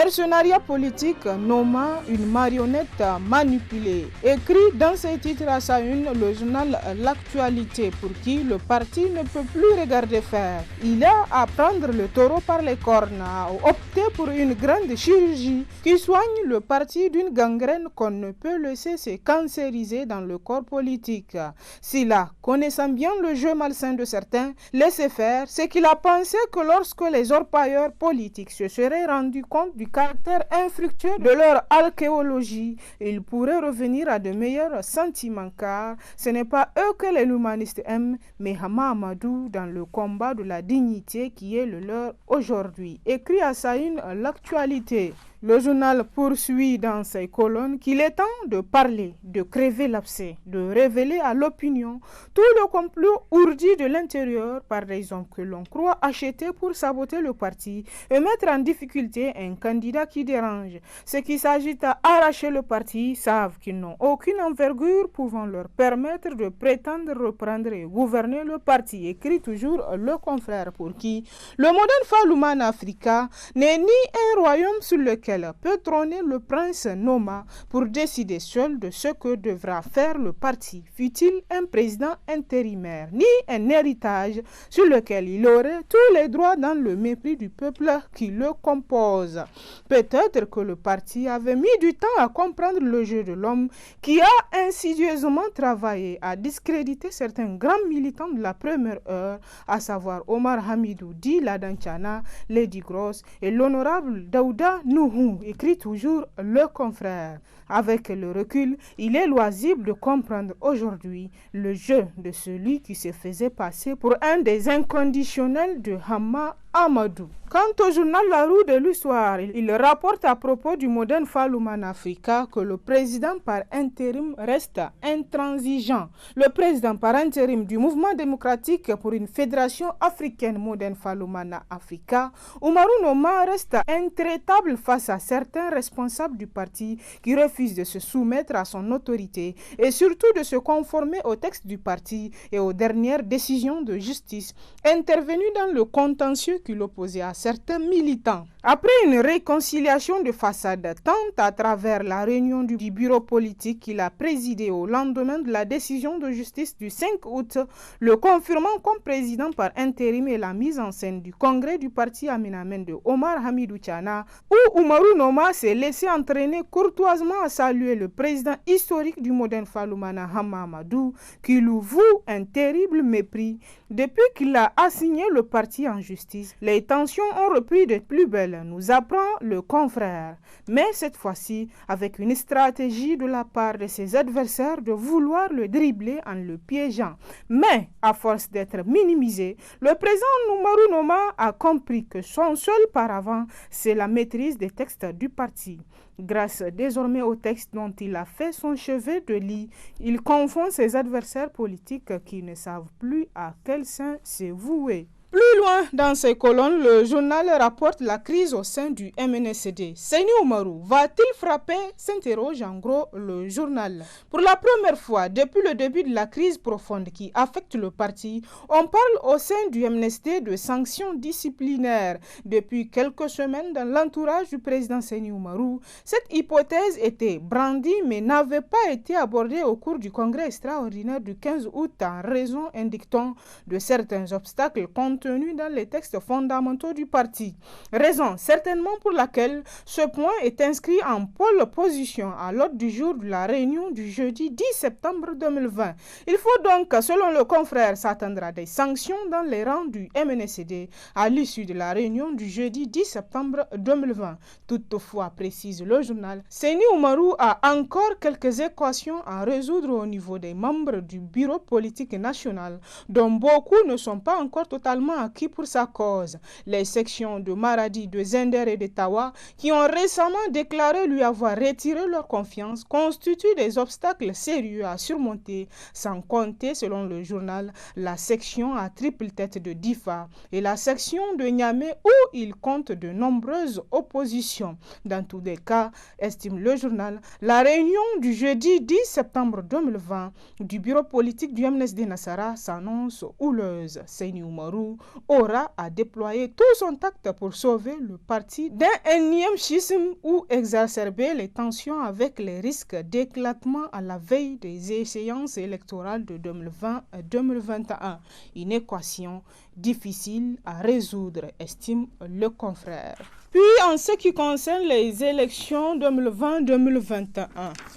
Mercenariat politique nommant une marionnette manipulée. Écrit dans ses titres à sa une, le journal L'actualité, pour qui le parti ne peut plus regarder faire. Il a à prendre le taureau par les cornes, à opter pour une grande chirurgie qui soigne le parti d'une gangrène qu'on ne peut laisser se cancériser dans le corps politique. S'il a, connaissant bien le jeu malsain de certains, laissé faire, c'est qu'il a pensé que lorsque les orpailleurs politiques se seraient rendus compte du caractère infructueux de leur archéologie, ils pourraient revenir à de meilleurs sentiments, car ce n'est pas eux que les humanistes aiment, mais Hama Amadou dans le combat de la dignité qui est le leur aujourd'hui. Écrit à sa une L'actualité. Le journal poursuit dans ses colonnes qu'il est temps de parler, de crever l'abcès, de révéler à l'opinion tout le complot ourdi de l'intérieur par des hommes que l'on croit acheter pour saboter le parti et mettre en difficulté un candidat qui dérange. Ceux qui s'agitent à arracher le parti savent qu'ils n'ont aucune envergure pouvant leur permettre de prétendre reprendre et gouverner le parti. Écrit toujours le confrère, pour qui le modèle Falouman Africa n'est ni un royaume sur lequel peut trôner le prince Noma pour décider seul de ce que devra faire le parti, fût-il un président intérimaire, ni un héritage sur lequel il aurait tous les droits dans le mépris du peuple qui le compose. Peut-être que le parti avait mis du temps à comprendre le jeu de l'homme qui a insidieusement travaillé à discréditer certains grands militants de la première heure, à savoir Omar Hamidou dit Ladanchana, Lady Gross et l'honorable Daouda Nuhu, écrit toujours le confrère. Avec le recul, il est loisible de comprendre aujourd'hui le jeu de celui qui se faisait passer pour un des inconditionnels de Hama Amadou. Quant au journal La Roue de l'Histoire, il rapporte à propos du moderne Falouman Africa que le président par intérim reste intransigeant. Le président par intérim du mouvement démocratique pour une fédération africaine moderne Falouman Africa, Oumarou Noma, reste intraitable face à certains responsables du parti qui refusent de se soumettre à son autorité et surtout de se conformer au texte du parti et aux dernières décisions de justice intervenues dans le contentieux qui l'opposait à certains militants. Après une réconciliation de façade, tant à travers la réunion du bureau politique qu'il a présidé au lendemain de la décision de justice du 5 août, le confirmant comme président par intérim et la mise en scène du congrès du parti Aminamen de Omar Hamidou Tchana, où Oumarou Noma s'est laissé entraîner courtoisement à saluer le président historique du moderne Faloumana Hama Amadou, qui lui voue un terrible mépris. Depuis qu'il a assigné le parti en justice, les tensions ont repris de plus belle, nous apprend le confrère. Mais cette fois-ci, avec une stratégie de la part de ses adversaires de vouloir le dribbler en le piégeant. Mais, à force d'être minimisé, le président Oumarou Noma a compris que son seul paravent, c'est la maîtrise des textes du parti. Grâce désormais au texte dont il a fait son chevet de lit, il confond ses adversaires politiques qui ne savent plus à quel sein se vouer. Plus loin dans ses colonnes, le journal rapporte la crise au sein du MNSD. Seyni Oumarou va-t-il frapper, s'interroge en gros le journal. Pour la première fois depuis le début de la crise profonde qui affecte le parti, on parle au sein du MNSD de sanctions disciplinaires. Depuis quelques semaines, dans l'entourage du président Seyni Oumarou, cette hypothèse était brandie mais n'avait pas été abordée au cours du congrès extraordinaire du 15 août en raison, indique-t-on, de certains obstacles contenus dans les textes fondamentaux du parti. Raison certainement pour laquelle ce point est inscrit en pole position à l'ordre du jour de la réunion du jeudi 10 septembre 2020. Il faut donc, selon le confrère, s'attendre à des sanctions dans les rangs du MNSD à l'issue de la réunion du jeudi 10 septembre 2020. Toutefois, précise le journal, Seyni Oumarou a encore quelques équations à résoudre au niveau des membres du bureau politique national, dont beaucoup ne sont pas encore totalement acquis pour sa cause. Les sections de Maradi, de Zender et de Tawa, qui ont récemment déclaré lui avoir retiré leur confiance, constituent des obstacles sérieux à surmonter, sans compter, selon le journal, la section à triple tête de Difa et la section de Niamey où il compte de nombreuses oppositions. Dans tous les cas, estime le journal, la réunion du jeudi 10 septembre 2020 du bureau politique du MNSD Nassara s'annonce houleuse. Seyni Oumarou aura à déployer tout son tact pour sauver le parti d'un énième schisme ou exacerber les tensions avec les risques d'éclatement à la veille des échéances électorales de 2020 et 2021. Une équation difficile à résoudre, estime le confrère. Puis, en ce qui concerne les élections 2020-2021,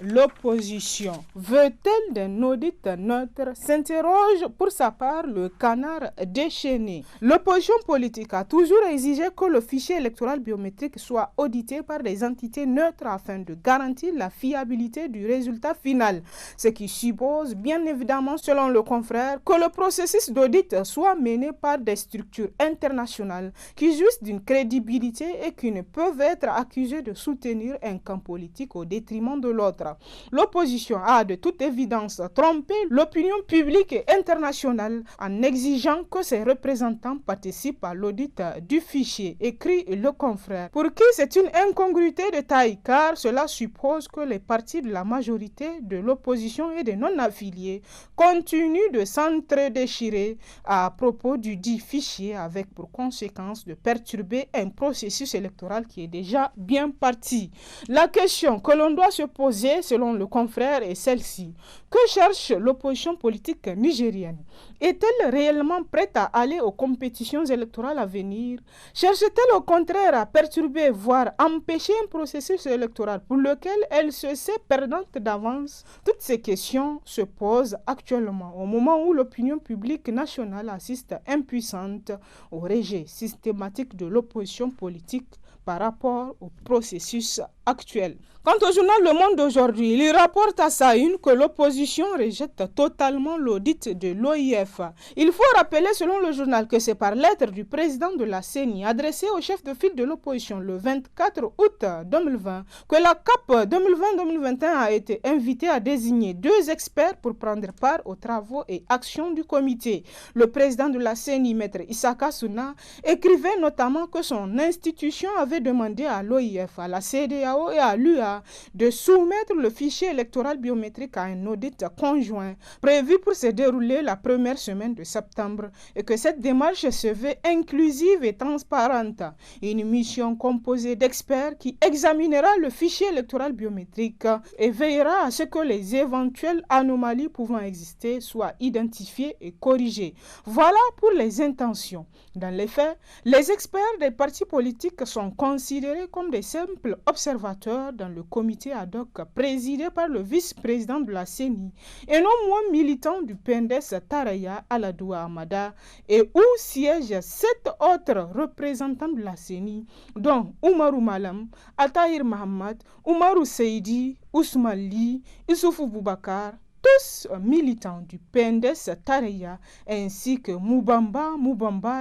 l'opposition veut-elle d'un audit neutre? S'interroge pour sa part le canard déchaîné. L'opposition politique a toujours exigé que le fichier électoral biométrique soit audité par des entités neutres afin de garantir la fiabilité du résultat final. Ce qui suppose, bien évidemment, selon le confrère, que le processus d'audit soit mené par des structures internationales qui jouissent d'une crédibilité et qui ne peuvent être accusés de soutenir un camp politique au détriment de l'autre. L'opposition a de toute évidence trompé l'opinion publique et internationale en exigeant que ses représentants participent à l'audit du fichier, écrit le confrère, pour qui c'est une incongruité de taille car cela suppose que les partis de la majorité de l'opposition et des non-affiliés continuent de s'entre-déchirer à propos du dit fichier avec pour conséquence de perturber un processus électoral qui est déjà bien parti. La question que l'on doit se poser selon le confrère est celle-ci. Que cherche l'opposition politique nigérienne? Est-elle réellement prête à aller aux compétitions électorales à venir? Cherche-t-elle au contraire à perturber, voire empêcher un processus électoral pour lequel elle se sait perdante d'avance? Toutes ces questions se posent actuellement au moment où l'opinion publique nationale assiste impuissante au rejet systématique de l'opposition politique par rapport au processus actuel. Quant au journal Le Monde d'aujourd'hui, il rapporte à sa une que l'opposition rejette totalement l'audit de l'OIF. Il faut rappeler selon le journal que c'est par lettre du président de la CENI adressée au chef de file de l'opposition le 24 août 2020 que la CAP 2020-2021 a été invitée à désigner 2 experts pour prendre part aux travaux et actions du comité. Le président de la CENI, Maître Issaka Souna, écrivait notamment que son institution avait demandé à l'OIF, à la CEDEAO et à l'UA de soumettre le fichier électoral biométrique à un audit conjoint prévu pour se dérouler la première semaine de septembre et que cette démarche se veut inclusive et transparente. Une mission composée d'experts qui examinera le fichier électoral biométrique et veillera à ce que les éventuelles anomalies pouvant exister soient identifiées et corrigées. Voilà pour les intentions. Dans les faits, les experts des partis politiques sont considérés comme des simples observateurs dans le comité ad hoc présidé par le vice-président de la CENI et non moins militant du PNDS Taraya Aladoua Amada et où siègent 7 autres représentants de la CENI dont Oumarou Malam, Atahir Mahamad, Oumarou Seidi, Ousmane Ly, Issoufou Boubacar, tous militants du PNDS Taraya, ainsi que Moubamba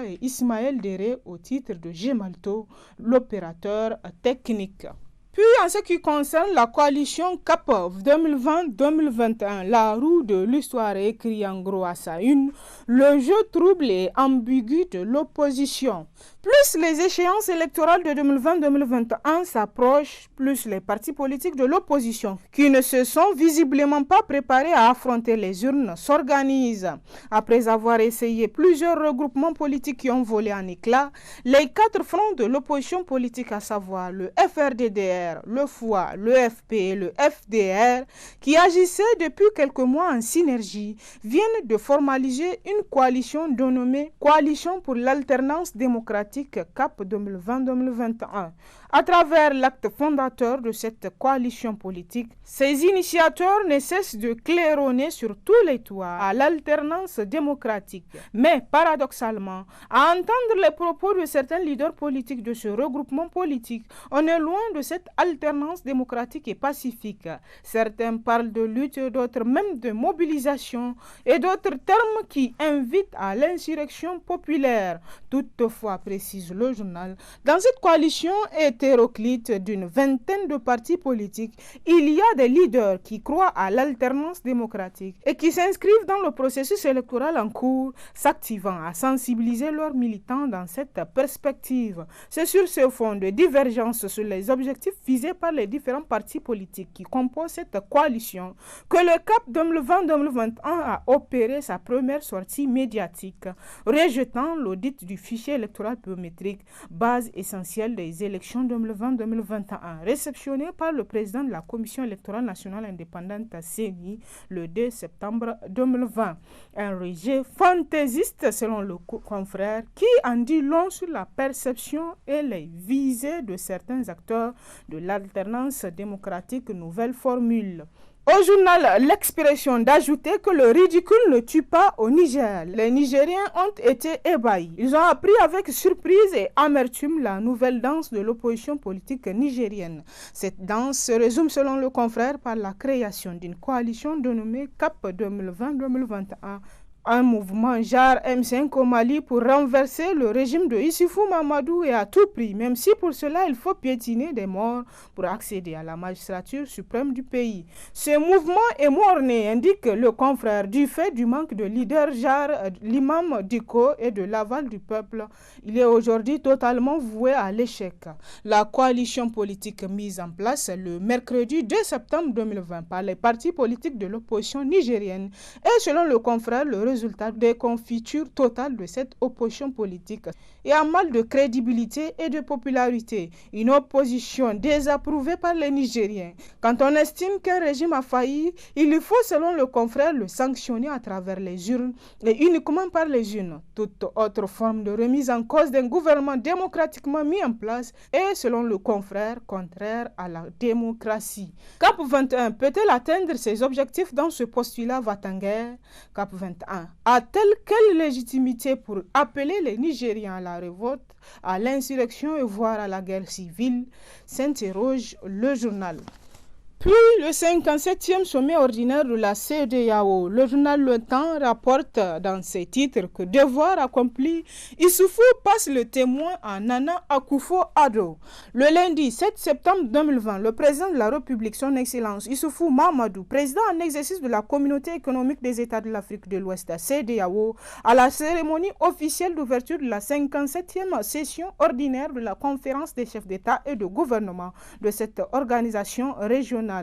et Ismaël Dere au titre de Gemalto, l'opérateur technique. Puis, en ce qui concerne la coalition CAP 2020-2021, la roue de l'histoire écrit en gros à sa une, le jeu trouble et ambigu de l'opposition. Plus les échéances électorales de 2020-2021 s'approchent, plus les partis politiques de l'opposition, qui ne se sont visiblement pas préparés à affronter les urnes, s'organisent. Après avoir essayé plusieurs regroupements politiques qui ont volé en éclats, les 4 fronts de l'opposition politique, à savoir le FRDDR, le FOI, le FP et le FDR, qui agissaient depuis quelques mois en synergie, viennent de formaliser une coalition dénommée Coalition pour l'alternance démocratique CAP 2020-2021. À travers l'acte fondateur de cette coalition politique, ses initiateurs ne cessent de claironner sur tous les toits à l'alternance démocratique. Mais paradoxalement, à entendre les propos de certains leaders politiques de ce regroupement politique, on est loin de cette alternance démocratique et pacifique. Certains parlent de lutte, d'autres même de mobilisation et d'autres termes qui invitent à l'insurrection populaire. Toutefois, précisons précise le journal. Dans cette coalition hétéroclite d'une vingtaine de partis politiques, il y a des leaders qui croient à l'alternance démocratique et qui s'inscrivent dans le processus électoral en cours, s'activant à sensibiliser leurs militants dans cette perspective. C'est sur ce fond de divergence sur les objectifs visés par les différents partis politiques qui composent cette coalition que le CAP 2020-2021 a opéré sa première sortie médiatique, rejetant l'audit du fichier électoral biométrique, base essentielle des élections 2020-2021, réceptionné par le président de la Commission électorale nationale indépendante CENI le 2 septembre 2020. Un rejet fantaisiste selon le confrère qui en dit long sur la perception et les visées de certains acteurs de l'alternance démocratique nouvelle formule. Au journal L'Expression d'ajouter que le ridicule ne tue pas au Niger. Les Nigériens ont été ébahis. Ils ont appris avec surprise et amertume la nouvelle danse de l'opposition politique nigérienne. Cette danse se résume selon le confrère par la création d'une coalition dénommée CAP 2020-2021. Un mouvement genre M5 au Mali pour renverser le régime de Issoufou Mahamadou et à tout prix, même si pour cela il faut piétiner des morts pour accéder à la magistrature suprême du pays. Ce mouvement est mort-né, indique le confrère, du fait du manque de leaders genre l'imam Diko et de l'aval du peuple. Il est aujourd'hui totalement voué à l'échec. La coalition politique mise en place le mercredi 2 septembre 2020 par les partis politiques de l'opposition nigérienne est selon le confrère le résultat des confitures totales de cette opposition politique et un mal de crédibilité et de popularité. Une opposition désapprouvée par les Nigériens. Quand on estime qu'un régime a failli, il faut, selon le confrère, le sanctionner à travers les urnes et uniquement par les urnes. Toute autre forme de remise en cause d'un gouvernement démocratiquement mis en place est, selon le confrère, contraire à la démocratie. CAP 21 peut-elle atteindre ses objectifs dans ce postulat va-t-en-guerre? CAP 21 a-t-elle quelle légitimité pour appeler les Nigériens à la révolte, à l'insurrection et voire à la guerre civile? S'interroge le journal. Puis le 57e sommet ordinaire de la CEDEAO. Le journal Le Temps rapporte dans ses titres que devoir accompli, Issoufou passe le témoin à Nana Akufo-Addo. Le lundi 7 septembre 2020, le président de la République, son Excellence Issoufou Mahamadou, président en exercice de la Communauté économique des États de l'Afrique de l'Ouest, CEDEAO, à la cérémonie officielle d'ouverture de la 57e session ordinaire de la conférence des chefs d'État et de gouvernement de cette organisation régionale.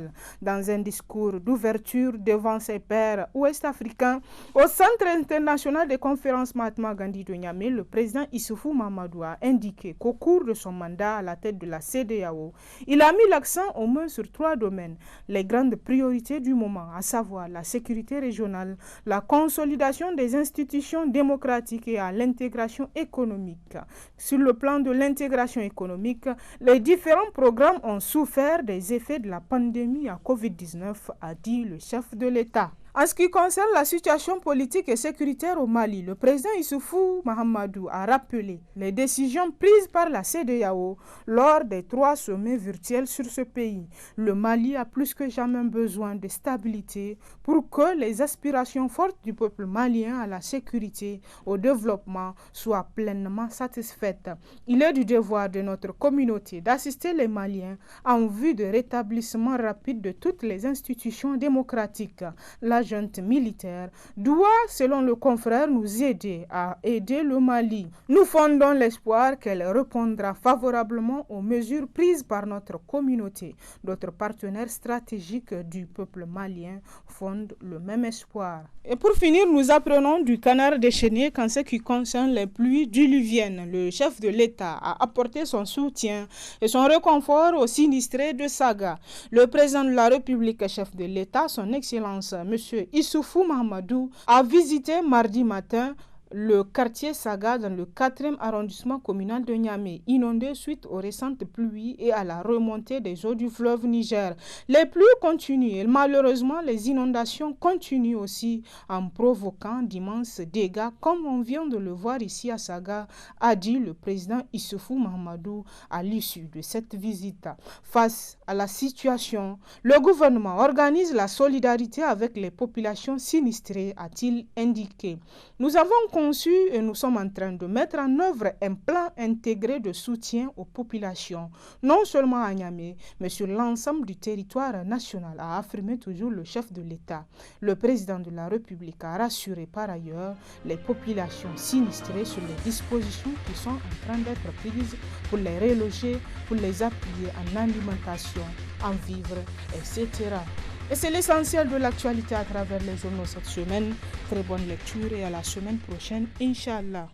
Dans un discours d'ouverture devant ses pairs ouest-africains au Centre international des conférences Mahatma Gandhi de Niamey, le président Issoufou Mahamadou a indiqué qu'au cours de son mandat à la tête de la CEDEAO, il a mis l'accent au moins sur 3 domaines, les grandes priorités du moment, à savoir la sécurité régionale, la consolidation des institutions démocratiques et à l'intégration économique. Sur le plan de l'intégration économique, les différents programmes ont souffert des effets de la pandémie à Covid-19, a dit le chef de l'État. En ce qui concerne la situation politique et sécuritaire au Mali, le président Issoufou Mahamadou a rappelé les décisions prises par la CEDEAO lors des 3 sommets virtuels sur ce pays. Le Mali a plus que jamais besoin de stabilité pour que les aspirations fortes du peuple malien à la sécurité, au développement soient pleinement satisfaites. Il est du devoir de notre communauté d'assister les Maliens en vue de rétablissement rapide de toutes les institutions démocratiques. La junte militaire doit, selon le confrère, nous aider à aider le Mali. Nous fondons l'espoir qu'elle répondra favorablement aux mesures prises par notre communauté. D'autres partenaires stratégiques du peuple malien fondent le même espoir. Et pour finir, nous apprenons du canard déchaîné qu'en ce qui concerne les pluies diluviennes, le chef de l'État a apporté son soutien et son réconfort aux sinistrés de Saga. Le président de la République, chef de l'État, son Excellence, M. Issoufou Mahamadou, a visité mardi matin le quartier Saga dans le 4e arrondissement communal de Niamey, inondé suite aux récentes pluies et à la remontée des eaux du fleuve Niger. Les pluies continuent et malheureusement les inondations continuent aussi en provoquant d'immenses dégâts comme on vient de le voir ici à Saga, a dit le président Issoufou Mahamadou à l'issue de cette visite. Face à la situation, le gouvernement organise la solidarité avec les populations sinistrées, a-t-il indiqué. Nous avons conçu et nous sommes en train de mettre en œuvre un plan intégré de soutien aux populations, non seulement à Niamey, mais sur l'ensemble du territoire national, a affirmé toujours le chef de l'État. Le président de la République a rassuré par ailleurs les populations sinistrées sur les dispositions qui sont en train d'être prises pour les reloger, pour les appuyer en alimentation, en vivres, etc. Et c'est l'essentiel de l'actualité à travers les journaux cette semaine. Très bonne lecture et à la semaine prochaine, Inch'Allah.